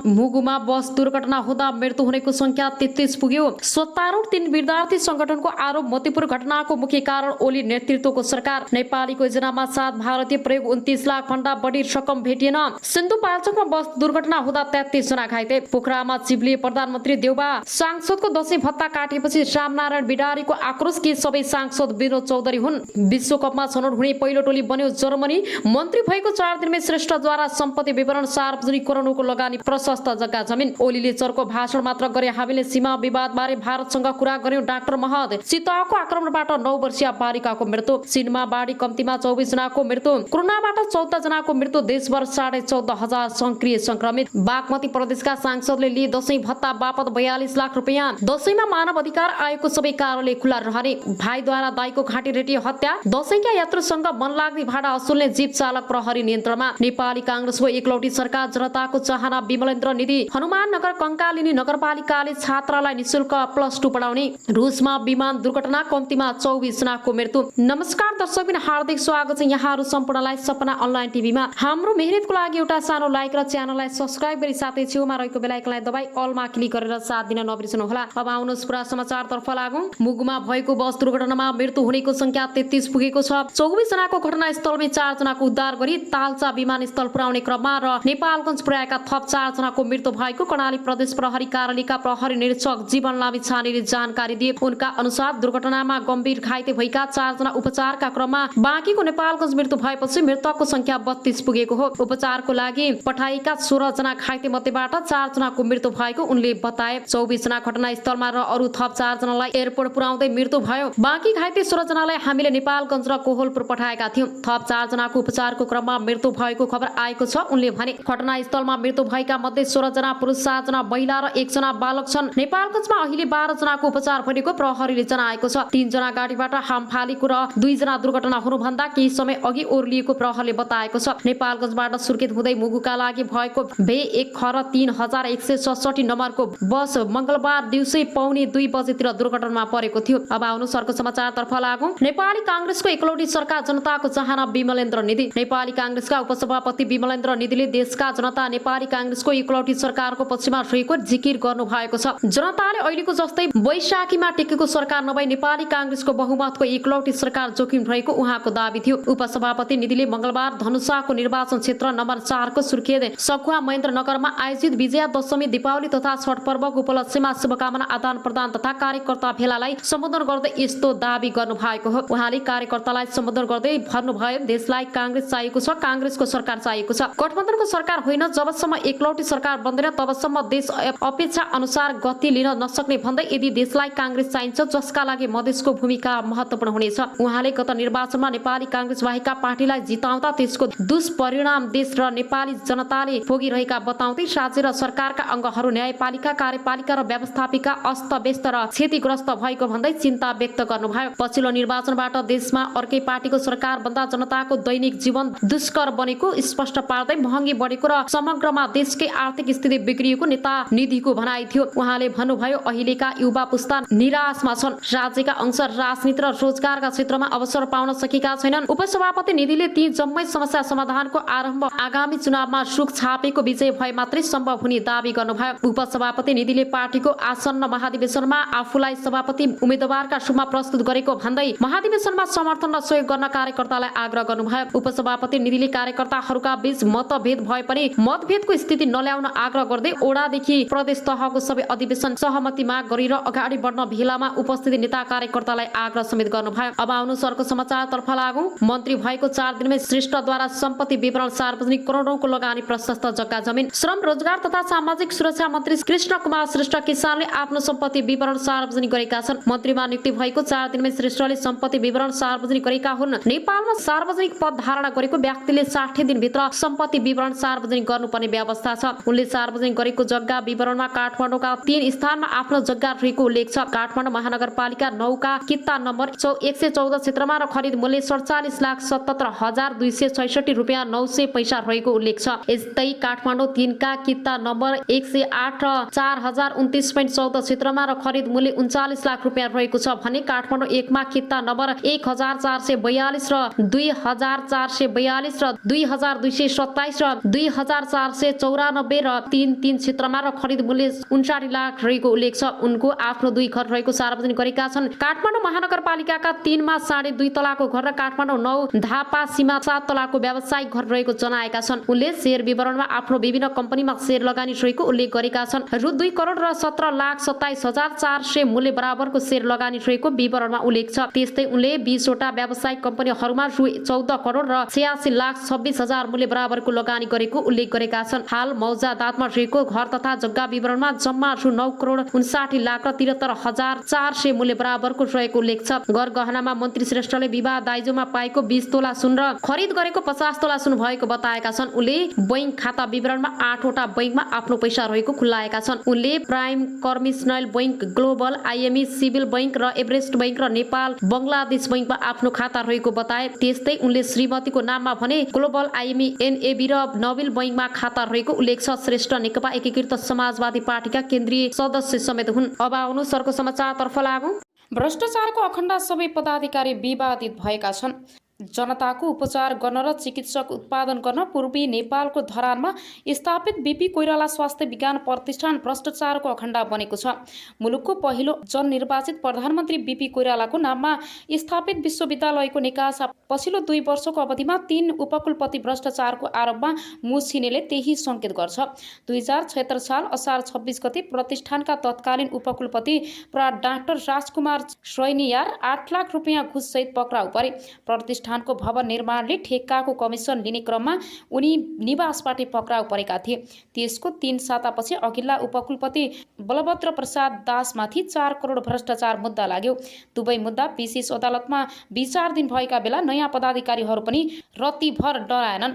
मुगुमा बस दुर्घटना हुँदा मृत्यु हुनेको संख्या 33 पुग्यो। सत्तारूढ 3 विद्यार्थी संगठनको आरोप मतिपुर घटनाको मुख्य कारण ओली नेतृत्वको सरकार। नेपालीको योजनामा 7 भारतीय प्रयोग 29 लाख भन्दा बढी रकम भेटिएन। सिन्धुपाल्चोकमा बस दुर्घटना हुँदा 33 जना घाइते। पोखरामा चिप्लिए प्रधानमन्त्री देउबा। सांसदको दशैं भत्ता काटेपछि रामनारायण बिडारीको आक्रोश कि सबै सांसद विनोद चौधरी हुन्। विश्वकपमा छनौट हुने पहिलो टोली बन्यो जर्मनी। मन्त्री भएको 4 दिनमै श्रेष्ठद्वारा सम्पत्ति विवरण सार्वजनिक करोडौँको लगानी प्रशस्त जग्गा जमिन। ओलीले चर्को भाषण मात्र गरे। हामीले सीमा विवाद बारे भारतसँग कुरा गर्यौं। डाक्टर महत। चितवनको आक्रमणबाट 9 वर्षीय बालिकाको मृत्यु। चीनमा बाढी कम्तीमा 24 जनाको मृत्यु। कोरोनाबाट 14 जनाको मृत्यु। देशभर 14,500 सक्रिय संक्रमित। बागमती प्रदेशका सांसदले लिए दशैं भत्ता बापत 42 लाख रुपैयाँ। दशैंमा मानव अधिकार आयोगको सबै कार्यालय खुला रहने। भाइद्वारा दाइको घाँटी रेटी हत्या। दशैंका यात्रुसँग मनलाग्दी भाडा असुल्ने जीप चालक प्रहरी नियन्त्रणमा। नेपाली कांग्रेसको एकलौटी सरकार जनताको चाहना। विमलेन्द्र निधि। हनुमाननगर कंकालिनी नगरपालिकाले छात्रालाई निशुल्क +2 पढाउने। रुसमा विमान दुर्घटना कम्तीमा 24 जनाको मृत्यु। नमस्कार दर्शकबिन, हार्दिक स्वागत छ यहाँहरू सम्पूर्णलाई सपना अनलाइन टिभीमा। हाम्रो मेहनतको लागि एउटा सानो लाइक र च्यानललाई सब्स्क्राइब गरी साथै छेउमा रहेको बेल आइकनलाई दबाई अलमा क्लिक गरेर साथ दिन नबिर्सनु होला। अब आउनुहोस् पुरा समाचारतर्फ लागौं। मुगुमा भएको बस दुर्घटनामा मृत्यु हुनेको संख्या 33 पुगेको छ। 24 जनाको घटनास्थलमै 4 जनाको उद्धार गरी तालचा विमानस्थल पुर्याउने क्रममा र नेपालगञ्ज पुर्याएका थप 4 जनाको मृत्यु भएको कर्णाली प्रदेश प्रहरी कार्यालयका प्रहरी निरीक्षक जीवन लामी छानेले जानकारी दिए। उनका अनुसार दुर्घटनामा गम्भीर घाइते भएका 4 जना उपचारका क्रममा बाँकीको नेपालगञ्ज मृत्यु भएपछि मृतकको संख्या 32 पुगेको हो। उपचारको लागि पठाइएका 16 जना घाइते मध्येबाट 4 जनाको मृत्यु भएको उनले बताए। 24 जना घटनास्थलमा र अरु थप 4 जनालाई एयरपोर्ट पुर्याउँदै मृत्यु भयो। बाँकी घाइते 16 जनालाई हामीले नेपालगञ्ज र कोहलपुर पठाएका थियौं। थप 4 जनाको उपचारको क्रममा मृत्यु भएको खबर आएको छ। उनले भने घटनास्थलमा मृत्यु भएका मध्ये 16 जना पुरुष, 7 जना महिला र 1 जना बालक छन्। नेपालगञ्जमा अहिले 12 जनाको उपचार भइरहेको प्रहरीले जनाएको छ। 3 जना गाडीबाट हाम फालेको र 2 जना दुर्घटना हुनुभन्दा केही समय अघि ओर्लिएको प्रहरीले बताएको छ। नेपालगञ्जबाट सुर्खेत हुँदै मुगुका लागि भएको B1-3167 नम्बरको बस मंगलबार दिउँसै पौने 2 बजेतिर दुर्घटनामा परेको थियो। अब आउनु सरको समाचारतर्फ लागौं। नेपाली कांग्रेसको एकलौटी सरकार जनताको चाहना। विमलेन्द्र निधि। नेपाली कांग्रेसका उपसभापति विमलेन्द्र निधिले देशका जनता नेपाली कांग्रेसको एकलौटी सरकारको पक्षमा रहेको जिकिर गर्नु भएको छ। जनताले अहिलेको जस्तै वैशाखीमा टेकेको सरकार नभई नेपाली कांग्रेसको बहुमतको एकलौटी सरकार जोखिम रहेको उहाँको दाबी थियो। उपसभापति निधिले मंगलबार धनुषाको निर्वाचन क्षेत्र नम्बर 4 को सुर्खेत सखुवा महेन्द्रनगरमा आयोजित विजया दशमी, दीपावली तथा छठ पर्वको उपलक्ष्यमा शुभकामना आदान प्रदान तथा कार्यकर्ता भेलालाई सम्बोधन गर्दै यस्तो दाबी गर्नु भएको हो। उहाँले कार्यकर्तालाई सम्बोधन गर्दै भन्नुभयो, देशलाई कांग्रेस चाहिएको छ, कांग्रेसको सरकार चाहिएको छ, गठबन्धनको सरकार होइन। जबसम्म एकलौटी सरकार बन्दैन तबसम्म देश अपेक्षा अनुसार गति लिन नसक्ने भन्दै यदि देशलाई कांग्रेस चाहिन्छ जसका लागि मधेसको भूमिका महत्त्वपूर्ण हुनेछ। उहाँले गत निर्वाचनमा नेपाली कांग्रेस बाहेकका पार्टीलाई जिताउँदा त्यसको दुष्परिणाम देश र नेपाली जनताले भोगिरहेका बताउँदै राज्य र सरकारका अङ्गहरू, न्यायपालिका, कार्यपालिका र व्यवस्थापिका अस्तव्यस्त र क्षतिग्रस्त भएको भन्दै चिन्ता व्यक्त गर्नुभयो। पछिल्लो निर्वाचनबाट देशमा अर्कै पार्टीको सरकार बन्दा जनताको दैनिक जीवन दुष्कर बनेको स्पष्ट पार्दै महँगी बढेको र समग्रमा देशकै आर्थिक स्थिति बिग्रिएको नेता निधिको भनाइ थियो। उहाँले भन्नुभयो, अहिलेका युवा पुस्ता निराशमा छन्। राज्यका अंश राजनीति र रोजगारका क्षेत्रमा अवसर पाउन सकेका छैनन्। उपसभापति निधिले ती जम्मै समस्या समाधानको आरम्भ आगामी चुनावमा सुख छापेको विजय भए मात्रै सम्भव हुने दावी गर्नुभयो। उपसभापति निधिले पार्टीको आसन्न महाधिवेशनमा आफूलाई सभापति उम्मेदवारका रूपमा प्रस्तुत गरेको भन्दै महाधिवेशनमा समर्थन र सहयोग गर्न कार्यकर्तालाई आग्रह गर्नुभयो। उपसभापति निधिले कार्यकर्ताहरूका बीच मतभेद भए पनि मतभेदको स्थिति नल्याउन आग्रह गर्दै ओडादेखि प्रदेश तहको सबै अधिवेशन सहमति माग गरेर अगाडि बढ्न भेलामा उपस्थित नेता कार्यकर्तालाई आग्रह समेत गर्नुभयो। अब आउनु सरको समाचारतर्फ लागौं। मन्त्री भएको 4 दिनमै श्रेष्ठद्वारा सम्पत्ति विवरण सार्वजनिक करोडौँको लगानी प्रशस्त जग्गा जमिन। श्रम रोजगार तथा सामाजिक सुरक्षा मन्त्री कृष्ण कुमार श्रेष्ठ किसानले आफ्नो सम्पत्ति विवरण सार्वजनिक गरेका छन्। मन्त्रीमा नियुक्ति भएको 4 दिनमै श्रेष्ठले सम्पत्ति विवरण सार्वजनिक गरेका हुन्। नेपालमा सार्वजनिक पद धारणा गरेको व्यक्तिले 60 दिनभित्र सम्पत्ति विवरण सार्वजनिक गर्नुपर्ने व्यवस्था छ। उनले सार्वजनिक गरेको जग्गा विवरणमा काठमाडौँका 3 स्थानमा आफ्नो जग्गा रहेको उल्लेख छ। काठमाडौँ महानगरपालिका 9 का किता नम्बर 114 क्षेत्रमा र खरिद मूल्य 47,77,266 रुपैयाँ 900 पैसा रहेको उल्लेख छ। यस्तै काठमाडौँ 3 का किता नम्बर 108 र 4029.14 क्षेत्रमा र खरिद मूल्य 39 लाख रुपैयाँ रहेको छ भने काठमाडौँ 1 मा किता नम्बर 1442 र 2442 र 2227 र 2494 90 र 3 क्षेत्रमा र खरिद मूल्य 59 लाख रहेको उल्लेख छ। उनको आफ्नो 2 घर रहेको सार्वजनिक गरेका छन्। काठमाडौँ महानगरपालिकाका 3 मा 2.5 तलाको घर र काठमाडौँ 9 धापा सीमा 7 तलाको व्यावसायिक घर रहेको जनाएका छन्। उनले शेयर विवरणमा आफ्नो विभिन्न कम्पनीमा शेयर लगानी रहेको उल्लेख गरेका छन्। रु 2 करोड र 17,27,400 मूल्य बराबरको शेयर लगानी रहेको विवरणमा उल्लेख छ। त्यस्तै उनले 20 वटा व्यावसायिक कम्पनीहरूमा रु 14 करोड र 86,26,000 मूल्य बराबरको लगानी गरेको उल्लेख गरेका छन्। हाल मौजादातमा रहेको घर तथा जग्गा विवरणमा जम्मा रु 9 करोड 59 लाख र 73,400 मूल्य बराबरको रहेको उल्लेख छ। गहनामा मन्त्री श्रेष्ठले विवाह दाइजोमा पाएको 20 तोला सुन र खरिद गरेको 50 तोला सुन भएको बताएका छन्। उनले बैंक खाता विवरणमा 8 वटा बैंकमा आफ्नो पैसा रहेको खुलाएका छन्। उनले prime commercial bank, global, IME, civil bank र एभरेस्ट बैंक र नेपाल बङ्गलादेश बैंकमा आफ्नो खाता रहेको बताए। त्यस्तै उनले श्रीमतीको नाममा भने ग्लोबल, आइएमई, एनएबी र नोबेल बैंकमा खाता रहेको उल्लेख छ। श्रेष्ठ नेकपा एकीकृत समाजवादी पार्टीका केन्द्रीय सदस्य समेत हुन्। अब आउनु सरको समाचारतर्फ लागौं। भ्रष्टाचारको अखण्ड सबै पदाधिकारी विवादित भएका छन्। जनताको उपचार गर्न र चिकित्सक उत्पादन गर्न पूर्वी नेपालको धरानमा स्थापित बीपी कोइराला स्वास्थ्य विज्ञान प्रतिष्ठान भ्रष्टाचारको अखण्ड बनेको छ। मुलुकको पहिलो जननिर्वाचित प्रधानमन्त्री बीपी कोइरालाको नाममा स्थापित विश्वविद्यालयको निकासा पछिल्लो 2 वर्षको अवधिमा 3 उपकुलपति भ्रष्टाचारको आरोपमा मुछिनेले त्यही संकेत गर्छ। 2076 साल असार 26 गते प्रतिष्ठानका तत्कालीन उपकुलपति प्रा डाक्टर राजकुमार श्रैनियार 8 लाख रुपियाँ घुससहित पक्राउ परे। प्रतिष्ठानको भवन निर्माणले ठेक्काको कमिसन लिने क्रममा उनी निवासबाट पक्राउ परेका थिए। त्यसको 3 सातापछि अघिल्ला उपकुलपति बलभद्र प्रसाद दासमाथि 4 करोड भ्रष्टाचार मुद्दा लाग्यो। दुवै मुद्दा विशेष अदालतमा विचाराधीन भएका बेला नयाँ पदाधिकारीहरू पनि रत्तिभर डराएनन्,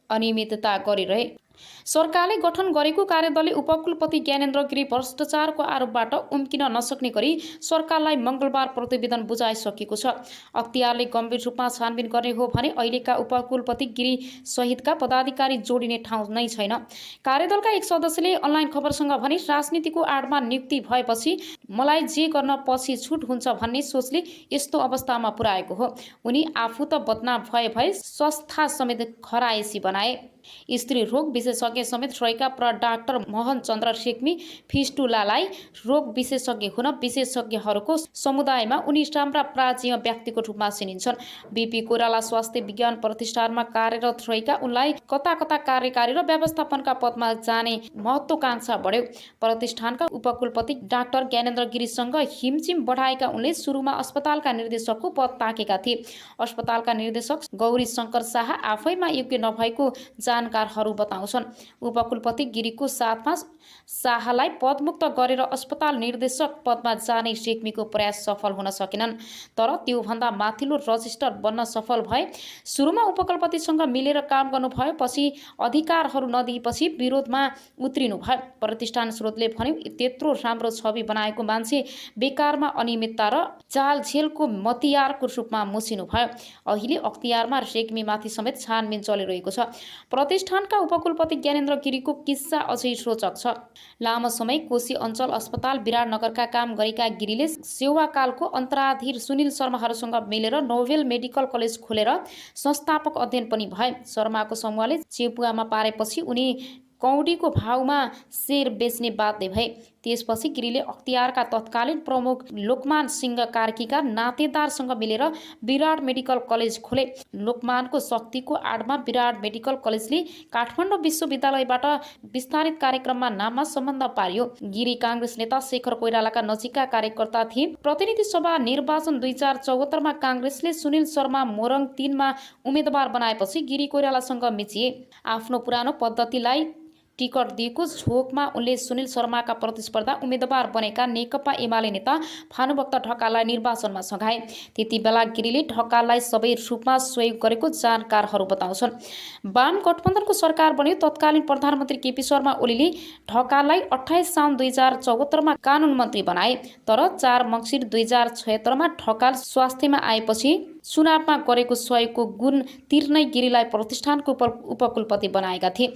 अनियमितता गरिरहे। सरकारले गठन गरेको कार्यदलले उपकुलपति ज्ञानेन्द्र गिरी भ्रष्टाचारको आरोपबाट उम्किन नसक्ने गरी सरकारलाई मंगलबार प्रतिवेदन बुझाइसकेको छ। अख्तियारले गम्भीर रूपमा छानबिन गर्ने हो भने अहिलेका उपकुलपति गिरी सहितका पदाधिकारी जोडिने ठाउँ नै छैन। कार्यदलका एक सदस्यले अनलाइन खबरसँग भने राजनीतिको आडमा नियुक्ति भएपछि मलाई जे गर्न पछि छुट हुन्छ भन्ने सोचले यस्तो अवस्थामा पुर्याएको हो। उनी आफू त बदनाम भए संस्था समेत खराएसी बनाए। स्त्री रोग विशेषज्ञ समेत रहेका प्र डाक्टर मोहन चन्द्र रेग्मी फिस्टुलालाई रोग विशेषज्ञ हुन विशेषज्ञहरूको समुदायमा उनी राम्रा प्राचीन व्यक्तिको रूपमा चिनिन्छन्। बीपी कोइराला स्वास्थ्य विज्ञान प्रतिष्ठानमा कार्यरत रहेका उनलाई कता कता कार्यकारी र व्यवस्थापनका पदमा जाने महत्त्वाकांक्षा बढ्यो। प्रतिष्ठानका उपकुलपति डाक्टर ज्ञानेन्द्र गिरीसँग हिमचिम बढाएका उनले सुरुमा अस्पतालका निर्देशकको पद ताकेका थिए। अस्पतालका निर्देशक गौरी शङ्कर शाह आफैमा योग्य नभएको जानकारहरू बताउँछन्। उपकुलपति गिरीको साथमा शाहलाई पदमुक्त गरेर अस्पताल निर्देशक पदमा जाने रेग्मीको प्रयास सफल हुन सकेनन्, तर त्योभन्दा माथिल्लो रजिस्टर बन्न सफल भए। सुरुमा उपकुलपतिसँग मिलेर काम गर्नुभयो, पछि अधिकारहरू नदिएपछि विरोधमा उत्रिनु भयो। प्रतिष्ठान स्रोतले भन्यो त्यत्रो राम्रो छवि बनाएको मान्छे बेकारमा अनियमितता र जालझेलको मतियारको रूपमा मुछिनु भयो। अहिले अख्तियारमा रेग्मीमाथि समेत छानबिन चलिरहेको छ। प्रतिष्ठानका उपकुलपति ज्ञानेन्द्र गिरीको किस्सा अझै रोचक छ। लामो समय कोशी अञ्चल अस्पताल विराटनगरका काम गरेका गिरीले सेवाकालको अन्तराधीर सुनिल शर्माहरूसँग मिलेर नोभेल मेडिकल कलेज खोलेर संस्थापक अध्ययन पनि भए। शर्माको समूहले चेपुवामा पारेपछि उनी कौडीको भावमा शेयर बेच्ने बाध्य भए। त्यसपछि गिरीले अख्तियारका तत्कालीन प्रमुख लोकमान सिंह कार्कीका नातेदारसँग मिलेर विराट मेडिकल कलेज खोले। लोकमानको शक्तिको आडमा विराट मेडिकल कलेजले काठमाडौँ विश्वविद्यालयबाट विस्तारित कार्यक्रममा नाममा सम्बन्ध पारियो। गिरी काङ्ग्रेस नेता शेखर कोइरालाका नजिकका कार्यकर्ता थिए। प्रतिनिधि सभा निर्वाचन 2074मा काङ्ग्रेसले सुनिल शर्मा मोरङ 3मा उम्मेदवार बनाएपछि गिरी कोइरालासँग मिचिए। आफ्नो पुरानो पद्धतिलाई टिकट दिएको झोकमा उनले सुनिल शर्माका प्रतिस्पर्धा उम्मेदवार बनेका नेकपा एमाले नेता भानुभक्त ढकाललाई निर्वाचनमा सघाए। त्यति बेला गिरीले ढकाललाई सबै रूपमा सहयोग गरेको जानकारहरू बताउँछन्। वाम गठबन्धनको सरकार बन्यो। तत्कालीन प्रधानमन्त्री केपी शर्मा ओलीले ढकाललाई 28 साउन 2074मा कानुन मन्त्री बनाए, तर 4 मङ्सिर 2076मा ढकाल स्वास्थ्यमा आएपछि चुनावमा गरेको सहयोगको गुण तिर्नै गिरीलाई प्रतिष्ठानको उपकुलपति बनाएका थिए।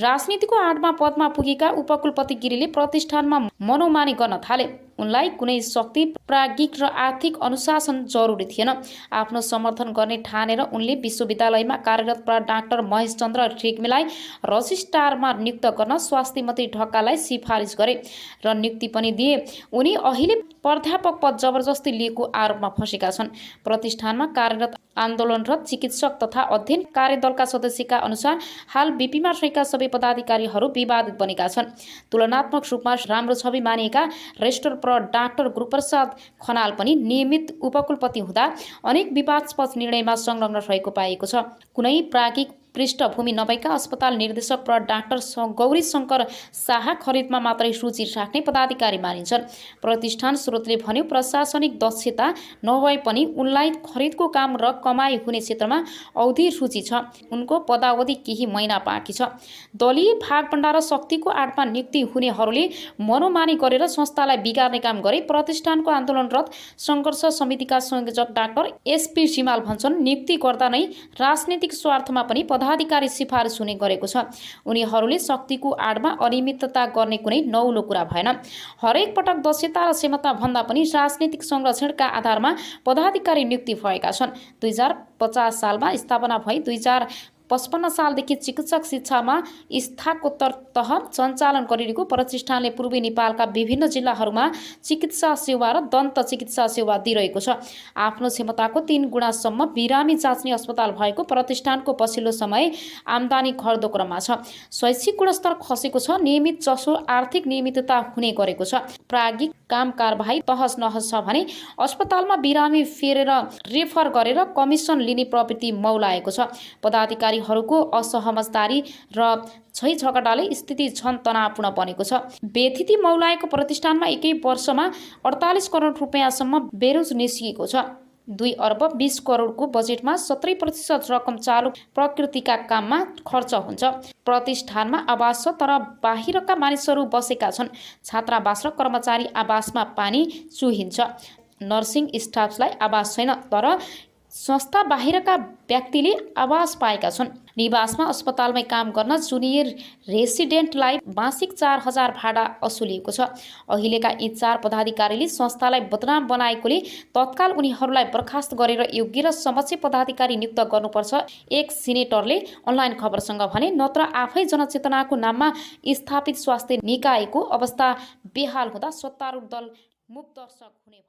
राजनीतिको आडमा पदमा पुगेका उपकुलपति गिरीले प्रतिष्ठानमा मनोमानी गर्न थाले। उनलाई कुनै शक्ति प्राज्ञिक र आर्थिक अनुशासन जरुरी थिएन। आफ्नो समर्थन गर्ने ठानेर उनले विश्वविद्यालयमा कार्यरत डाक्टर महेश चन्द्र रेग्मीलाई रजिस्ट्रारमा नियुक्त गर्न स्वास्थ्य मन्त्री ढकाललाई सिफारिस गरे र नियुक्ति पनि दिए। उनी अहिले प्राध्यापक पद जबरजस्ती लिएको आरोपमा फँसेका छन्। प्रतिष्ठानमा कार्यरत आन्दोलनरत चिकित्सक तथा अध्ययन कार्यदलका सदस्यका अनुसार हाल बीपीमा रहेका सबै पदाधिकारीहरू विवादित बनेका छन्। तुलनात्मक रूपमा राम्रो छवि मानिएका रेजिस्ट्रार डाक्टर गुरुप्रसाद खनाल पनि नियमित उपकुलपति हुँदा अनेक विवादास्पद निर्णयमा संलग्न रहेको पाइएको छ। कुनै प्राज्ञिक पृष्ठभूमि नभएका अस्पताल निर्देशक डाक्टर गौरी शङ्कर शाह खरिदमा मात्रै रुचि राख्ने पदाधिकारी मानिन्छन्। प्रतिष्ठान स्रोतले भन्यो प्रशासनिक दक्षता नभए पनि उनलाई खरिदको काम र कमाई हुने क्षेत्रमा औधी रुचि छ। उनको पदावधि केही महिना बाँकी छ। दलीय भागभण्डा र शक्तिको आडमा नियुक्ति हुनेहरूले मनोमानी गरेर संस्थालाई बिगार्ने काम गरे। प्रतिष्ठानको आन्दोलनरत सङ्घर्ष समितिका संयोजक डाक्टर एसपी सिमाल भन्छन् नियुक्ति गर्दा नै राजनीतिक स्वार्थमा पनि पदाधिकारी सिफारिस हुने गरेको छ। उनीहरूले शक्तिको आडमा अनियमितता गर्ने कुनै नौलो कुरा भएन। हरेक पटक दक्षता र क्षमता भन्दा पनि राजनीतिक संरक्षणका आधारमा पदाधिकारी नियुक्ति भएका छन्। 2050 सालमा स्थापना भई 2055 सालदेखि चिकित्सक शिक्षामा स्नातकोत्तर तह सञ्चालन गरिरहेको प्रतिष्ठानले पूर्वी नेपालका विभिन्न जिल्लाहरूमा चिकित्सा सेवा र दन्त चिकित्सा सेवा दिइरहेको छ। आफ्नो क्षमताको 3 गुणासम्म बिरामी जाँच्ने अस्पताल भएको प्रतिष्ठानको पछिल्लो समय आम्दानी घट्दो क्रममा छ। शैक्षिक गुणस्तर खसेको छ। नियमित जसो आर्थिक नियमितता हुने गरेको छ। प्राज्ञिक काम कारबाही तहस नहस छ भने अस्पतालमा बिरामी फेरेर रेफर गरेर कमिसन लिने प्रवृत्ति मौलाएको छ। पदाधिकारीहरूको असहमतदारी र झैझगडाले स्थिति झन तनावपूर्ण बनेको छ। बेथिति मौलाएको प्रतिष्ठानमा एकै वर्षमा 48 करोड रुपियाँसम्म बेरोज निस्किएको छ। 2 अर्ब 20 करोडको बजेटमा 70% रकम चालु प्रकृतिका काममा खर्च हुन्छ। प्रतिष्ठानमा आवास छ तर बाहिरका मानिसहरू बसेका छन्। छात्रावास र कर्मचारी आवासमा पानी चुहिन्छ। नर्सिङ स्टाफलाई आवास छैन तर संस्था बाहिरका व्यक्तिले आवास पाएका छन्। निवासमा अस्पतालमै काम गर्न जुनियर रेसिडेन्टलाई मासिक 4000 भाडा असुलिएको छ। अहिलेका यी 4 पदाधिकारीले संस्थालाई बदनाम बनाएकोले तत्काल उनीहरूलाई बर्खास्त गरेर योग्य र समक्ष पदाधिकारी नियुक्त गर्नुपर्छ। एक सिनेटरले अनलाइन खबरसँग भने नत्र आफै जनचेतनाको नाममा स्थापित स्वास्थ्य निकायको अवस्था बेहाल हुँदा सत्तारूढ दल मूक दर्शक हुने